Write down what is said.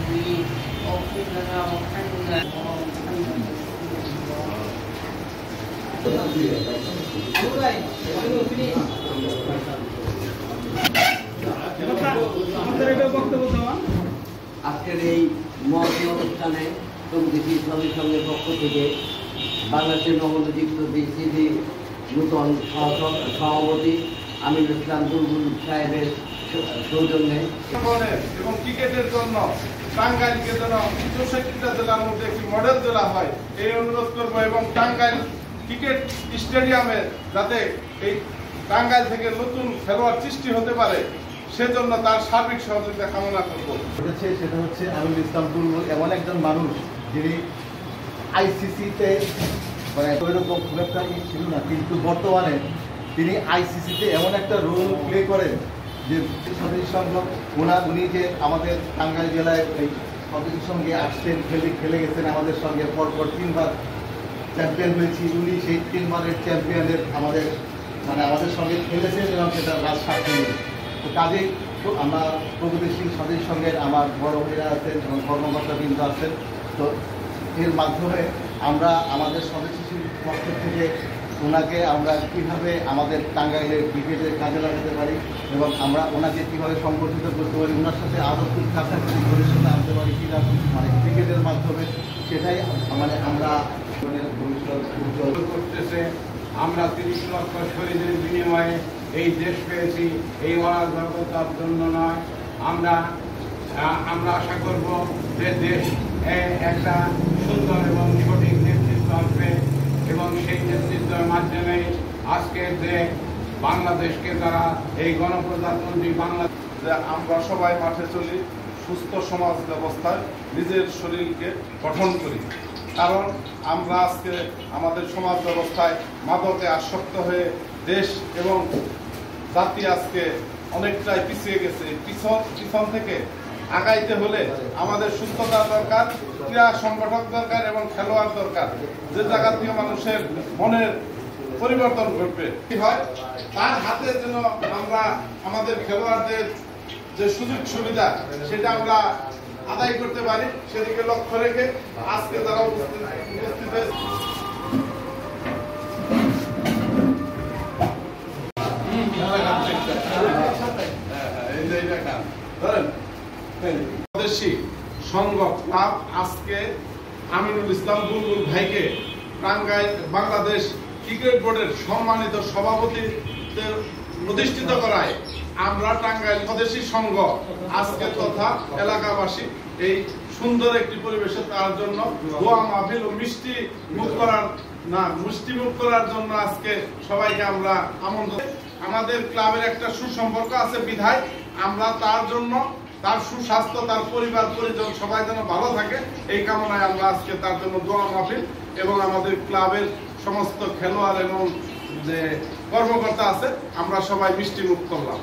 واغفر لنا وارحمنا আজকের এই মহৎ অনুষ্ঠানে প্রগতিশীল সমিতির সঙ্গে পক্ষ থেকে বাংলাদেশের নবনিযুক্ত বিসিবি নূতন সভাপতি আমিনুল ইসলাম বুলবুল সাহেবের সৌজন্যে এবং ক্রিকেটের জন্য টাঙ্গাইলকে যেন 64টা জেলার মধ্যে একটি মডেল জেলা হয় এই অনুরোধ করব এবং টাঙ্গাইল ক্রিকেট স্টেডিয়ামে যাতে এই টাঙ্গাইল থেকে নতুন খেলোয়াড় সৃষ্টি হতে পারে সেজন্য তার সার্বিক সহযোগিতা কামনা করব। সেটা হচ্ছে আমিনুল ইসলাম বুলবুল এমন একজন মানুষ যিনি আইসিসিতে মানে ওইরকম খুব একটা ছিল না, কিন্তু বর্তমানে তিনি আইসিসিতে এমন একটা রোল প্লে করেন যে সমিতির সঙ্গে উনি যে আমাদের টাঙ্গাইল জেলায় এই সমিতির সঙ্গে আসছেন, খেলে গেছেন আমাদের সঙ্গে, পরপর 3বার চ্যাম্পিয়ন হয়েছি। উনি সেই 3বারের চ্যাম্পিয়নের আমাদের সঙ্গে খেলেছেন এবং সেটা রাজ সাক্ষী। তো কাজেই আমরা প্রগতিশীল সমিতির সঙ্গে আমার বড় ভাইরা আছেন এবং কর্মকর্তাবৃন্দ আছেন। তো এর মাধ্যমে আমরা আমাদের সদস্যশীল পক্ষ থেকে ওনাকে আমরা কীভাবে আমাদের টাঙ্গাইলের ক্রিকেটের কাজে লাগাতে পারি এবং আমরা ওনাকে কীভাবে সংগঠিত করতে পারি, ওনার সাথে আরও খুব কাছাকাছি ভবিষ্যতে আনতে পারি কিনা ক্রিকেটের মাধ্যমে, সেটাই আমরা ভবিষ্যৎ উজ্জ্বল করতেছে। আমরা 30 লক্ষ শহীদের বিনিময়ে এই দেশ পেয়েছি, এই অরাজকতার জন্য নয়। আমরা আশা করব যে দেশ একটা সুন্দর এবং সঠিক নেতৃত্ব আসবে এবং সেই নেতৃত্বের মাধ্যমে আজকের যে বাংলাদেশকে তারা এই গণপ্রজাতন্ত্রী বাংলাদেশ আমরা সবাই মাঠে চলি, সুস্থ সমাজ ব্যবস্থায় নিজের শরীরকে গঠন করি। কারণ আমরা আজকে আমাদের সমাজ ব্যবস্থায় মাদকে আসক্ত হয়ে দেশ এবং জাতি আজকে অনেকটাই পিছিয়ে গেছে। পিছন থেকে আগাইতে হলে আমাদের সুস্থতা দরকার, ক্রীড়া সংগঠক দরকার এবং খেলোয়াড় দরকার, যে জায়গা থেকে মানুষের মনের পরিবর্তন ঘটবে। কি হয় তার হাতে যেন আমরা আমাদের খেলোয়াড়দের যে সুযোগ সুবিধা সেটা আমরা আদায় করতে পারি, সেদিকে লক্ষ্য রেখে আজকে যারা উপস্থিত হয়েছে স্বদেশী সংঘ ক্লাব আজকে আমিনুল ইসলাম বুলবুল ভাইকে টাঙ্গাইল বাংলাদেশ ক্রিকেট বোর্ডের সম্মানিত সভাপতি প্রতিষ্ঠিত করায় আমরা টাঙ্গাইল স্বদেশী সংঘ আজকে তথা এলাকাবাসী এই সুন্দর একটি পরিবেশে তার জন্য দোয়া মাহফিল ও মিষ্টি মুখ করার জন্য আজকে সবাইকে আমরা আমন্ত্রণ। আমাদের ক্লাবের একটা সুসম্পর্ক আছে বিধায় আমরা তার জন্য তার সুস্বাস্থ্য, তার পরিবার পরিজন সবাই যেন ভালো থাকে এই কামনায় আমরা আজকে তার জন্য দোয়া মাহফিল এবং আমাদের ক্লাবের সমস্ত খেলোয়াড় এবং যে কর্মকর্তা আছে আমরা সবাই মিষ্টি মুখ করলাম।